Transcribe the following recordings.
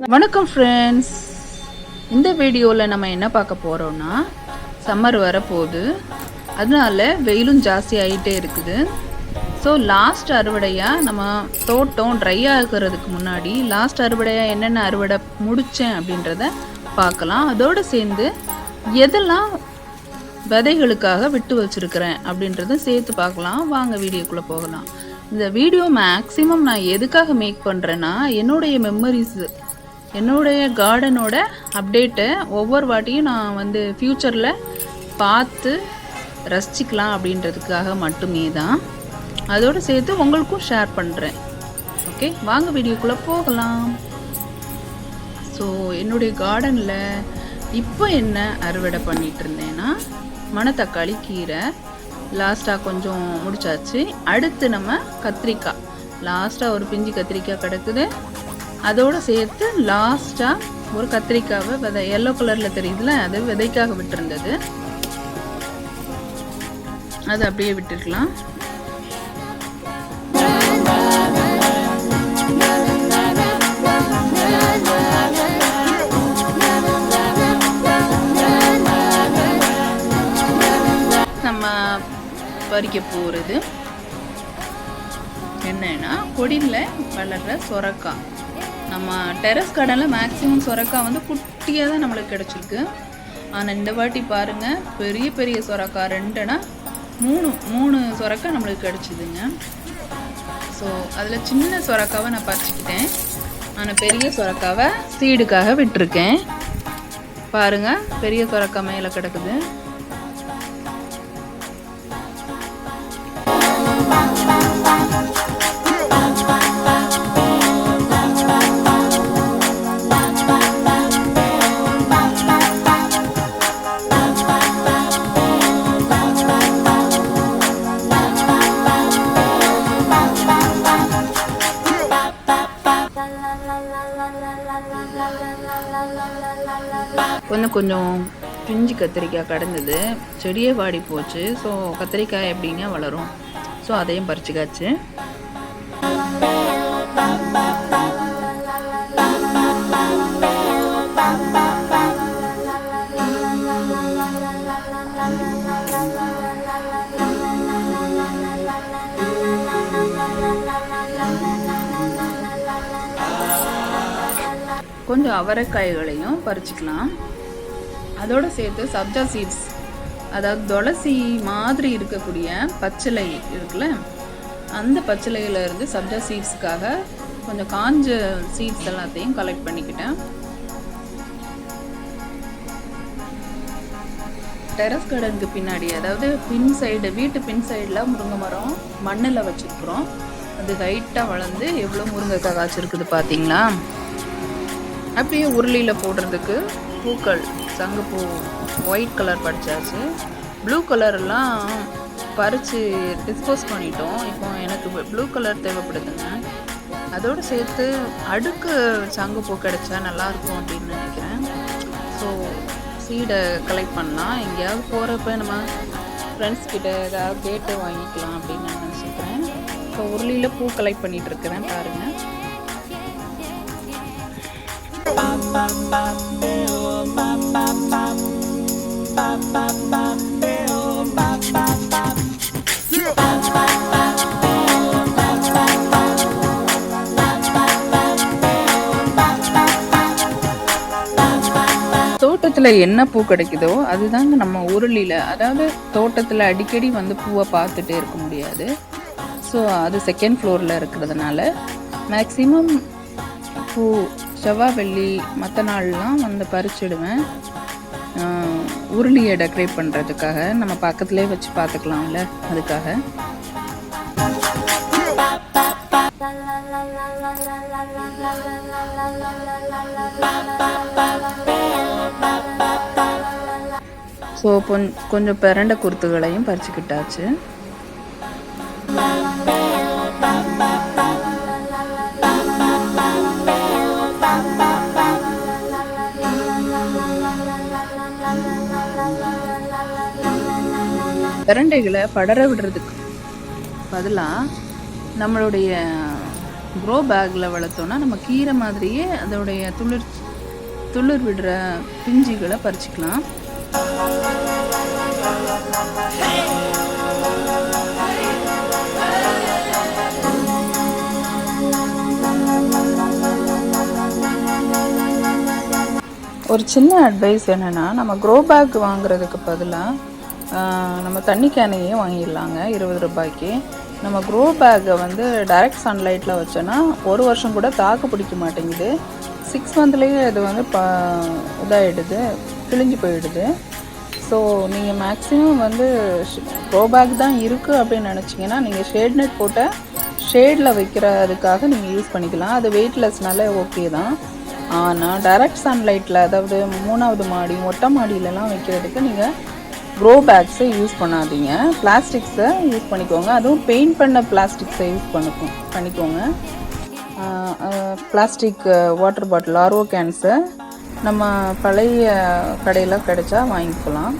வணக்கம் ஃப்ரெண்ட்ஸ். இந்த வீடியோவில் நம்ம என்ன பார்க்க போகிறோன்னா, சம்மர் வரப்போகுது, அதனால வெயிலும் ஜாஸ்தி ஆகிட்டே இருக்குது. ஸோ லாஸ்ட் அறுவடையாக நம்ம தோட்டம் ட்ரை ஆகிறதுக்கு முன்னாடி லாஸ்ட் அறுவடையாக என்னென்ன அறுவடை முடித்தேன் அப்படின்றத பார்க்கலாம். அதோடு சேர்ந்து எதெல்லாம் விதைகளுக்காக விட்டு வச்சுருக்கிறேன் அப்படின்றத சேர்த்து பார்க்கலாம். வாங்க வீடியோக்குள்ளே போகலாம். இந்த வீடியோ மேக்ஸிமம் நான் எதுக்காக மேக் பண்ணுறேன்னா, என்னுடைய மெமரிஸு, என்னுடைய கார்டனோட அப்டேட்டை ஒவ்வொரு வாட்டியும் நான் ஃப்யூச்சரில் பார்த்து ரசிச்சிக்கலாம் அப்படின்றதுக்காக மட்டுமே தான். அதோடு சேர்த்து உங்களுக்கும் ஷேர் பண்ணுறேன். ஓகே, வாங்க வீடியோக்குள்ளே போகலாம். ஸோ என்னுடைய கார்டனில் இப்போ என்ன அறுவடை பண்ணிகிட்டு இருந்தேன்னா, மணத்தக்காளி கீரை லாஸ்ட்டாக கொஞ்சம் முடிச்சாச்சு. அடுத்து நம்ம கத்திரிக்காய், லாஸ்ட்டாக ஒரு பிஞ்சு கத்திரிக்காய் கிடக்குது. அதோடு சேர்த்து லாஸ்ட்டாக ஒரு கத்திரிக்காவை விதை எல்லோ கலரில் தெரியுதுல, அது விதைக்காக விட்டுருந்தது. அது அப்படியே விட்டுருக்கலாம். நம்ம பறிக்க போகிறது என்னன்னா, கொடியில் வளர்கிற சொரக்காய். நம்ம டெரஸ் கார்டனில் மேக்ஸிமம் சொரக்காய் குட்டியாக தான் நம்மளுக்கு கிடச்சிருக்கு. ஆனால் இந்த வாட்டி பாருங்கள், பெரிய பெரிய சொரக்காய் 2னா 3 சொரக்காய் நம்மளுக்கு கிடச்சிதுங்க. ஸோ அதில் சின்ன சொரக்காவை நான் பறிச்சுக்கிட்டேன். ஆனால் பெரிய சொரக்காவை சீடுக்காக விட்டுருக்கேன். பாருங்கள், பெரிய சொரக்காய் மேலே கிடக்குது. கொஞ்சம் பிஞ்சு கத்திரிக்காய் கடந்தது, செடியே வாடி போச்சு. ஸோ கத்திரிக்காய் எப்படிங்க வளரும்? ஸோ அதையும் பறிச்சுக்காச்சு. கொஞ்சம் அவரைக்காய்களையும் பறிச்சுக்கலாம். அதோடு சேர்த்து சப்ஜா சீட்ஸ், அதாவது துளசி மாதிரி இருக்கக்கூடிய பச்சிலை இருக்குல்ல, அந்த பச்சிலையிலேருந்து சப்ஜா சீட்ஸுக்காக கொஞ்சம் காஞ்ச சீட்ஸ் எல்லாத்தையும் கலெக்ட் பண்ணிக்கிட்டேன். டெரஸ் கார்டனுக்கு பின்னாடி, அதாவது பின் சைடு, வீட்டு பின் சைடில் முருங்கை மரம் மண்ணில் வச்சுருக்குறோம். அது ஹைட்டாக வளர்ந்து எவ்வளோ முருங்கைக்காய் காய்ச்சிருக்குது பார்த்தீங்களா? அப்படியே உருளியில் போடுறதுக்கு பூக்கள், சங்குப்பூ ஒயிட் கலர் பறிச்சாச்சு. ப்ளூ கலர்லாம் பறித்து டிஸ்போஸ் பண்ணிட்டோம். இப்போ எனக்கு ப்ளூ கலர் தேவைப்படுதுங்க. அதோடு சேர்த்து அடுக்கு சங்குப்பூ கிடைச்சா நல்லாயிருக்கும் அப்படின்னு நினைக்கிறேன். ஸோ சீடை கலெக்ட் பண்ணலாம். எங்கேயாவது போகிறப்ப நம்ம ஃப்ரெண்ட்ஸ் கிட்ட ஏதாவது கேட்டு வாங்கிக்கலாம் அப்படின்னு நான் நினச்சிக்கிறேன். ஸோ உருளியில் பூ கலெக்ட் பண்ணிகிட்டு இருக்கிறேன். பாருங்கள், தோட்டத்தில் என்ன பூ கிடைக்குதோ அதுதாங்க நம்ம உருளியில், அதாவது தோட்டத்தில் அடிக்கடி பூவை பார்த்துட்டே இருக்க முடியாது. ஸோ அது செகண்ட் ஃப்ளோரில் இருக்கிறதுனால மேக்ஸிமம் பூ செவ்வாய் வெள்ளி மற்ற நாள்லாம் பறிச்சிடுவேன். உருளியை டெக்கரேட் பண்ணுறதுக்காக, நம்ம பக்கத்துலேயே வச்சு பார்த்துக்கலாம்ல, அதுக்காக. ஸோ கொஞ்சம் பிரண்டை குருத்துகளையும் பறிச்சுக்கிட்டாச்சு. பிரண்டைகளை படர விடுறதுக்கு பதிலாக நம்மளுடைய க்ரோ பேக்கில் வளர்த்தோன்னா நம்ம கீரை மாதிரியே அதோடைய துளிர் விடுற பிஞ்சுகளை பறிச்சுக்கலாம். ஒரு சின்ன அட்வைஸ் என்னென்னா, நம்ம க்ரோ பேக் வாங்குறதுக்கு பதிலாக நம்ம தண்ணி கேனையே வாங்கிடலாங்க 20 ரூபாய்க்கு. நம்ம க்ரோ பேக்கை வந்து டைரக்ட் சன்லைட்டில் வச்சோன்னா 1 வருஷம் கூட தாக்கு பிடிக்க மாட்டேங்குது. 6 மந்த்லேயே இது வந்து இதாகிடுது, கிழிஞ்சு போயிடுது. ஸோ நீங்கள் மேக்ஸிமம் வந்து க்ரோ பேக் தான் இருக்குது அப்படின்னு நினச்சிங்கன்னா நீங்கள் ஷேட் நெட் போட்ட ஷேடில் வைக்கிறதுக்காக நீங்கள் யூஸ் பண்ணிக்கலாம். அது வெயிட்லெஸ்னால ஓகே தான். ஆனால் டைரக்ட் சன்லைட்டில், அதாவது 3வது மாடி மொட்டை மாடியிலலாம் வைக்கிறதுக்கு நீங்கள் க்ரோ பேக்ஸை யூஸ் பண்ணாதீங்க. பிளாஸ்டிக்ஸை யூஸ் பண்ணிக்கோங்க. அதுவும் பெயிண்ட் பண்ண பிளாஸ்டிக்ஸை யூஸ் பண்ணிக்கோங்க. பிளாஸ்டிக் வாட்டர் பாட்டில் ஆர்ஓ கேன்ஸை நம்ம பழைய கடையில் கிடைச்சா வாங்கிக்கலாம்.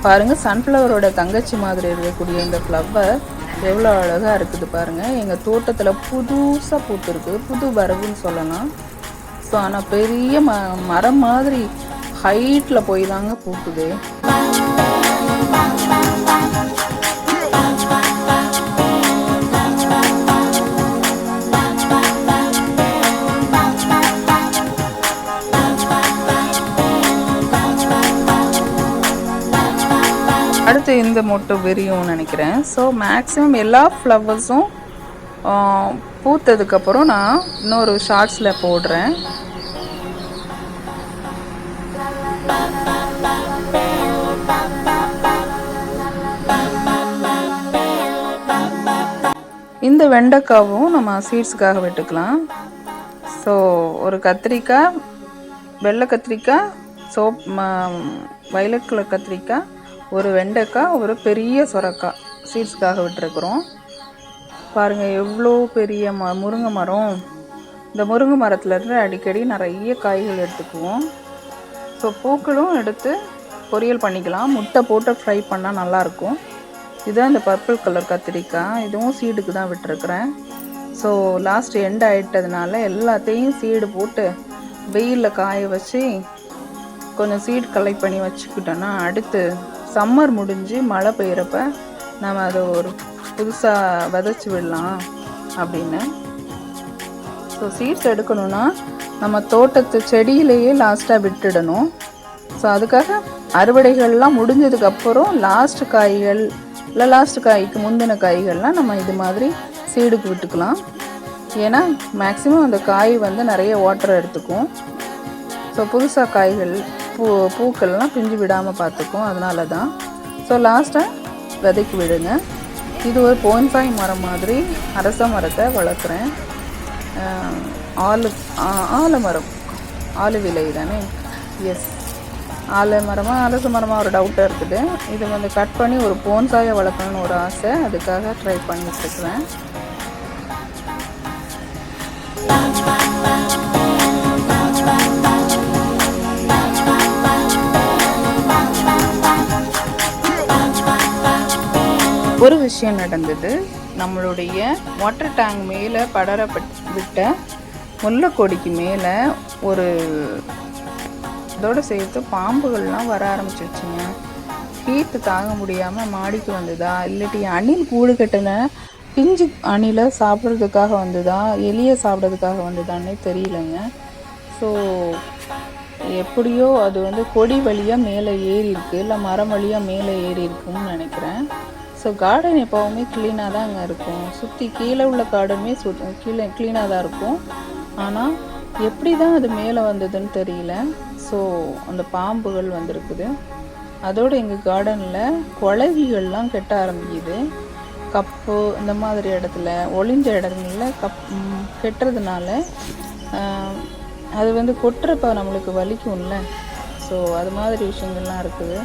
பாருங்கள், சன்ஃப்ளவரோட தங்கச்சி மாதிரி இருக்கக்கூடிய இந்த ஃப்ளவர் எவ்வளோ அழகாக இருக்குது பாருங்கள். எங்கள் தோட்டத்தில் புதுசாக பூத்துருக்கு, புது வரவுன்னு சொல்லலாம். ஸோ ஆனால் பெரிய மரம் மாதிரி ஹைட்டில் போய் தாங்க பூக்குது. அடுத்து இந்த மொட்டு விரியும் நினைக்கிறேன். ஸோ மேக்ஸிமம் எல்லா ஃப்ளவர்ஸும் பூத்ததுக்கப்புறம் நான் இன்னொரு ஷார்ட்ஸில் போடுறேன். இந்த வெண்டைக்காவும் நம்ம சீட்ஸுக்காக விட்டுக்கலாம். ஸோ ஒரு கத்திரிக்காய், வெள்ளை கத்திரிக்காய், வயலட் கலர் கத்திரிக்காய், ஒரு வெண்டைக்காய், ஒரு பெரிய சொரக்காய் சீட்ஸுக்காக விட்டுருக்குறோம். பாருங்கள் எவ்வளோ பெரிய முருங்கை மரம். இந்த முருங்கை மரத்துலேருந்து அடிக்கடி நிறைய காய்கள் எடுத்துக்குவோம். ஸோ பூக்களும் எடுத்து பொரியல் பண்ணிக்கலாம். முட்டை போட்டு ஃப்ரை பண்ணால் நல்லாயிருக்கும். இதுதான் இந்த பர்பிள் கலர் கத்திரிக்காய். இதுவும் சீடுக்கு தான் விட்டுருக்குறேன். ஸோ லாஸ்ட் எண்ட் ஆகிட்டதுனால எல்லாத்தையும் சீடு போட்டு வெயிலில் காய வச்சு கொஞ்சம் சீடு கலெக்ட் பண்ணி வச்சுக்கிட்டோன்னா அடுத்து சம்மர் முடிஞ்சு மழை பெய்கிறப்ப நம்ம அதை ஒரு புதுசாக விதைச்சி விடலாம் அப்படின்னு. ஸோ சீட்ஸ் எடுக்கணுன்னா நம்ம தோட்டத்து செடியிலேயே லாஸ்ட்டாக விட்டுடணும். ஸோ அதுக்காக அறுவடைகள்லாம் முடிஞ்சதுக்கப்புறம் லாஸ்ட் காய்கள் இல்லை லாஸ்ட் காய்க்கு முந்தின காய்கள்லாம் நம்ம இது மாதிரி சீடுக்கு விட்டுக்கலாம். ஏன்னா மேக்ஸிமம் அந்த காய் வந்து நிறைய வாட்டர் எடுத்துக்கும். ஸோ புதுசாக காய்கள் பூக்கள்லாம் பிஞ்சு விடாமல் பார்த்துக்கும். அதனால தான் ஸோ லாஸ்ட்டாக விதைக்கு விடுங்க. இது ஒரு போன்சாய் மரம் மாதிரி அரச மரத்தை வளர்க்குறேன். ஆலமரம், ஆலுவிலை தானே? எஸ், ஆலமரமாக அரச மரமாக ஒரு டவுட்டாக இருக்குது. இது வந்து கட் பண்ணி ஒரு போன்சாயை வளர்க்கணுன்னு ஒரு ஆசை. அதுக்காக ட்ரை பண்ணிட்டுருக்குறேன். ஒரு விஷயம் நடந்தது. நம்மளுடைய வாட்டர் டேங்க் மேலே விட்ட முல்லைக்கொடிக்கு மேலே ஒரு இதோடு சேர்த்து பாம்புகள்லாம் வர ஆரம்பிச்சிருச்சுங்க. ஹீட்டு தாங்க முடியாமல் மாடிக்கு வந்ததா, இல்லாட்டி அணில் கூடு கட்டின பிஞ்சு அணிலை சாப்பிட்றதுக்காக வந்ததா, எலியை சாப்பிட்றதுக்காக வந்ததான்னே தெரியலைங்க. ஸோ எப்படியோ அது வந்து கொடி வழியாக மேலே ஏறி இருக்குது, இல்லை மரம் வழியாக மேலே ஏறி இருக்குன்னு நினைக்கிறேன். ஸோ கார்டன் எப்போவுமே க்ளீனாக தான் அங்கே இருக்கும். சுற்றி கீழே உள்ள கார்டனுமே க்ளீனாக தான் இருக்கும். ஆனால் எப்படி தான் அது மேலே வந்ததுன்னு தெரியல. ஸோ அந்த பாம்புகள் வந்திருக்குது. அதோடு எங்கள் கார்டனில் குளவிகள்லாம் கெட்ட ஆரம்பிக்குது. கப்பு இந்த மாதிரி இடத்துல ஒளிஞ்ச இடங்களில் கெட்டுறதுனால அது வந்து கொட்டுறப்ப நம்மளுக்கு வலிக்கும்ல. ஸோ அது மாதிரி விஷயங்கள்லாம் இருக்குது.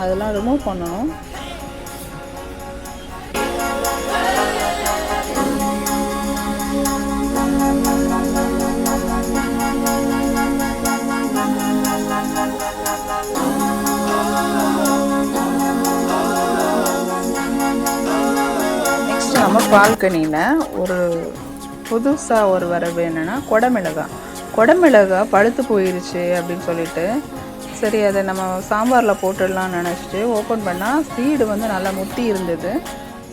அதெல்லாம் ரிமூவ் பண்ணணும். நம்ம பால்கனியில் ஒரு புதுசாக ஒரு வரவு என்னென்னா குடமிளகாய் பழுத்து போயிருச்சு அப்படின்னு சொல்லிட்டு சரி அதை நம்ம சாம்பாரில் போட்டுடலாம்னு நினச்சிட்டு ஓப்பன் பண்ணால் சீடு வந்து நல்லா முத்தி இருந்தது.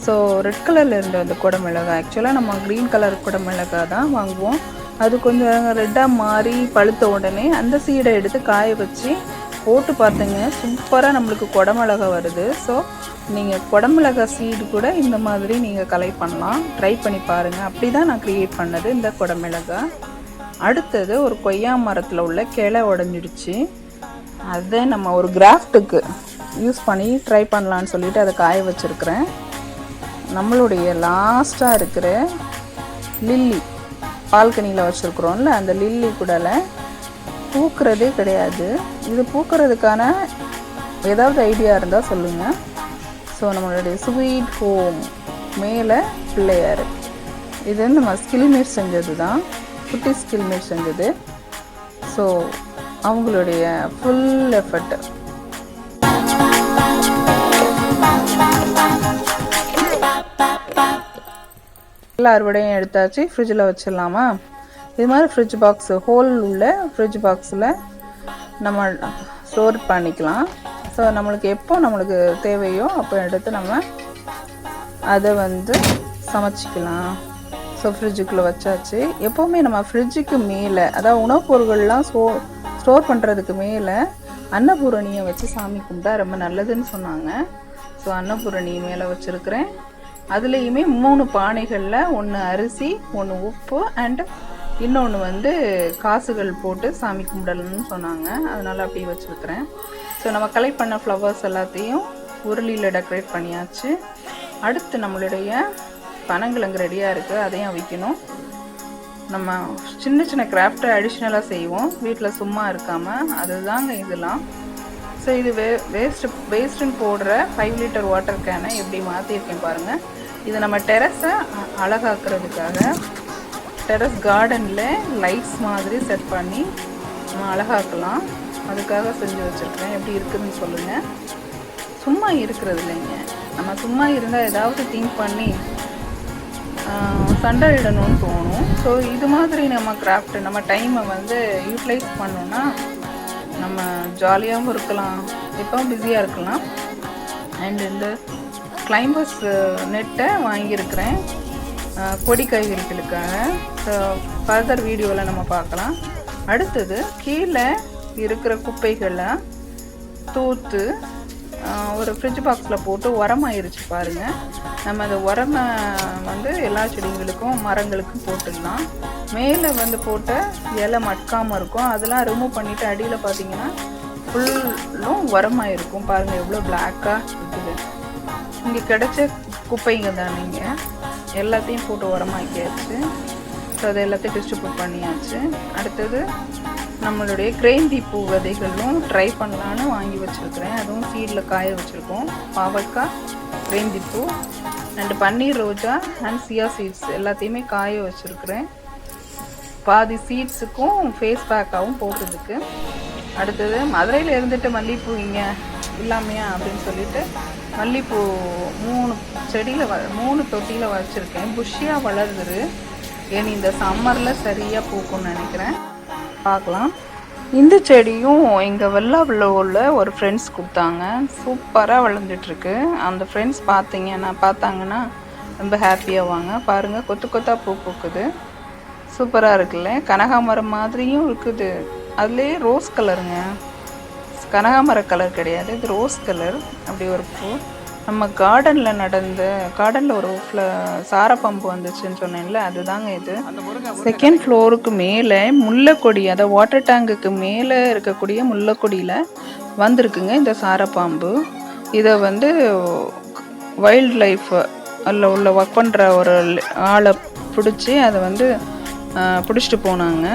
ஸோ ரெட் கலரில் இருந்த அந்த குடமிளகாய், ஆக்சுவலாக நம்ம க்ரீன் கலர் குடமிளகாய் தான் வாங்குவோம். அது கொஞ்சம் ரெட்டாக மாறி பழுத்த உடனே அந்த சீடை எடுத்து காய வச்சு போட்டு பார்த்தேங்க, சூப்பராக நம்மளுக்கு குடமிளகாய் வருது. ஸோ நீங்கள் குடமிளகாய் சீடு கூட இந்த மாதிரி நீங்கள் கலெக்ட் பண்ணலாம், ட்ரை பண்ணி பாருங்கள். அப்படி தான் நான் க்ரியேட் பண்ணது இந்த குடமிளகாய். அடுத்தது ஒரு கொய்யா மரத்தில் உள்ள கிளை உடஞ்சிடுச்சு, அதை நம்ம ஒரு கிராஃப்ட்டுக்கு யூஸ் பண்ணி ட்ரை பண்ணலான்னு சொல்லிட்டு அதை காய வச்சுருக்கிறேன். நம்மளுடைய லாஸ்ட்டாக இருக்கிற லில்லி பால்கனியில் வச்சுருக்குறோம்ல, அந்த லில்லி கூடல பூக்கிறதே கிடையாது. இது பூக்கிறதுக்கான ஏதாவது ஐடியா இருந்தால் சொல்லுங்கள். ஸோ நம்மளுடைய ஸ்வீட் ஹோம் மேலே பிள்ளையார், இது நம்ம ஸ்கில்மேட் செஞ்சது தான், குட்டி ஸ்கில்மேட் செஞ்சது. ஸோ அவங்களுடைய ஃபுல் எஃபர்ட். எல்லா அறுவடையும் எடுத்தாச்சு, ஃப்ரிட்ஜில் வச்சிடலாமா? இது மாதிரி ஃப்ரிட்ஜ் பாக்ஸு ஹோல் உள்ள ஃப்ரிட்ஜ் பாக்ஸில் நம்ம ஸ்டோர் பண்ணிக்கலாம். ஸோ நம்மளுக்கு எப்போ நம்மளுக்கு தேவையோ அப்போ எடுத்து நம்ம அதை வந்து சமைச்சிக்கலாம். ஸோ ஃப்ரிட்ஜுக்குள்ளே வச்சாச்சு. எப்போவுமே நம்ம ஃப்ரிட்ஜுக்கு மேலே, அதாவது உணவுப் பொருட்கள்லாம் ஸ்டோர் பண்ணுறதுக்கு மேலே அன்னபூரணியை வச்சு சாமி கும்பிட்டா ரொம்ப நல்லதுன்னு சொன்னாங்க. ஸோ அன்னபூரணியை மேலே வச்சுருக்கிறேன். அதுலேயுமே 3 பானைகளில், ஒன்று அரிசி, ஒன்று உப்பு அண்ட் இன்னொன்று வந்து காசுகள் போட்டு சாமி கும்பிடணும்னு சொன்னாங்க. அதனால் அப்படி வச்சுருக்கிறேன். ஸோ நம்ம கலெக்ட் பண்ண ஃப்ளவர்ஸ் எல்லாத்தையும் உருளியில் டெக்கரேட் பண்ணியாச்சு. அடுத்து நம்மளுடைய பனங்கிழங்கு ரெடியாக இருக்குது, அதையும் வைக்கணும். நம்ம சின்ன சின்ன கிராஃப்டை அடிஷ்னலாக செய்வோம் வீட்டில் சும்மா இருக்காமல், அதுதாங்க இதெல்லாம். ஸோ இது வேஸ்ட்டுன்னு போடுற 5 லிட்டர் வாட்டர் கேனை எப்படி மாற்றிருக்கேன் பாருங்கள். இது நம்ம டெரஸை அழகாக்குறதுக்காக, டெரஸ் கார்டனில் லைட்ஸ் மாதிரி செட் பண்ணி நம்ம அழகாக்கலாம், அதுக்காக செஞ்சு வச்சுருக்கேன். எப்படி இருக்குதுன்னு சொல்லுங்கள். சும்மா இருக்கிறது இல்லைங்க, நம்ம சும்மா இருந்தால் ஏதாவது திங்க் பண்ணி சண்டையிடணும்னு தோணும். ஸோ இது மாதிரி நம்ம கிராஃப்ட் நம்ம டைமை வந்து யூட்டிலைஸ் பண்ணோன்னா நம்ம ஜாலியாகவும் இருக்கலாம், எப்போ பிஸியாக இருக்கலாம். அண்ட் இந்த கிளைம்பர்ஸ் நெட்டை வாங்கியிருக்கிறேன் கொடி காய்கறிகளுக்காக. ஸோ ஃபர்தர் வீடியோவில் நம்ம பார்க்கலாம். அடுத்தது கீழே இருக்கிற குப்பைகளை தூத்து ஒரு ஃப்ரிட்ஜ் பாக்ஸில் போட்டு உரமாயிருச்சு பாருங்கள். நம்ம அந்த உரமை வந்து எல்லா செடிங்களுக்கும் மரங்களுக்கும் போட்டுடலாம். மேலே வந்து போட்ட இலை மட்காமல் இருக்கும், அதெல்லாம் ரிமூவ் பண்ணிவிட்டு அடியில் பார்த்தீங்கன்னா ஃபுல்லும் உரமாக இருக்கும். பாருங்கள் எவ்வளோ பிளாக்காக இருக்குது. இங்கே கிடைச்ச குப்பைங்க தான், நீங்கள் எல்லாத்தையும் போட்டு உரமாக்கியாச்சு. ஸோ அதை எல்லாத்தையும் டிஸ்ட்ரிபியூட் பண்ணியாச்சு. அடுத்தது நம்மளுடைய கிரேந்தி பூ விதைகளும் ட்ரை பண்ணலான்னு வாங்கி வச்சுருக்கிறேன். அதுவும் சீடில் காய வச்சுருக்கோம். பாவக்காய், கிரேந்தி பூ அண்டு பன்னீர் ரோஜா அண்ட் சியா சீட்ஸ் எல்லாத்தையுமே காய வச்சுருக்கிறேன். பாதி சீட்ஸுக்கும் ஃபேஸ் பேக்காகவும் போடுறதுக்கு. அடுத்தது மதுரையில் இருந்துட்டு மல்லிகைப்பூ இங்கே இல்லாமையா அப்படின்னு சொல்லிட்டு மல்லிகைப்பூ 3 தொட்டியில் வச்சுருக்கேன். புஷ்ஷியாக வளருது. ஏன்னு இந்த சம்மரில் சரியாக பூக்கும்னு நினைக்கிறேன், பார்க்கலாம். இந்த செடியும் எங்கள் வெள்ளாவில் ஒரு ஃப்ரெண்ட்ஸ் கொடுத்தாங்க, சூப்பராக வளர்ந்துட்டுருக்கு. அந்த ஃப்ரெண்ட்ஸ் பார்த்தாங்கன்னா ரொம்ப ஹாப்பியாவாங்க. பாருங்கள் கொத்து கொத்தாக பூ பூக்குது, சூப்பராக இருக்குல்ல. கனகாமரம் மாதிரியும் இருக்குது. அதுலேயே ரோஸ் கலருங்க, கனகாமர கலர் கிடையாது, இது ரோஸ் கலர். அப்படி ஒரு பூ நம்ம கார்டனில் ஒரு சாரப்பம்பு வந்துச்சுன்னு சொன்னேன்ல, அதுதாங்க இது. செகண்ட் ஃப்ளோருக்கு மேலே முல்லைக்கொடி, அதாவது வாட்டர் டேங்குக்கு மேலே இருக்கக்கூடிய முல்லைக்கொடியில் வந்திருக்குங்க இந்த சாரப்பாம்பு. இதை வந்து வைல்ட் லைஃப் அதில் உள்ள ஒர்க் பண்ணுற ஒரு ஆளை பிடிச்சி அதை வந்து பிடிச்சிட்டு போனாங்க.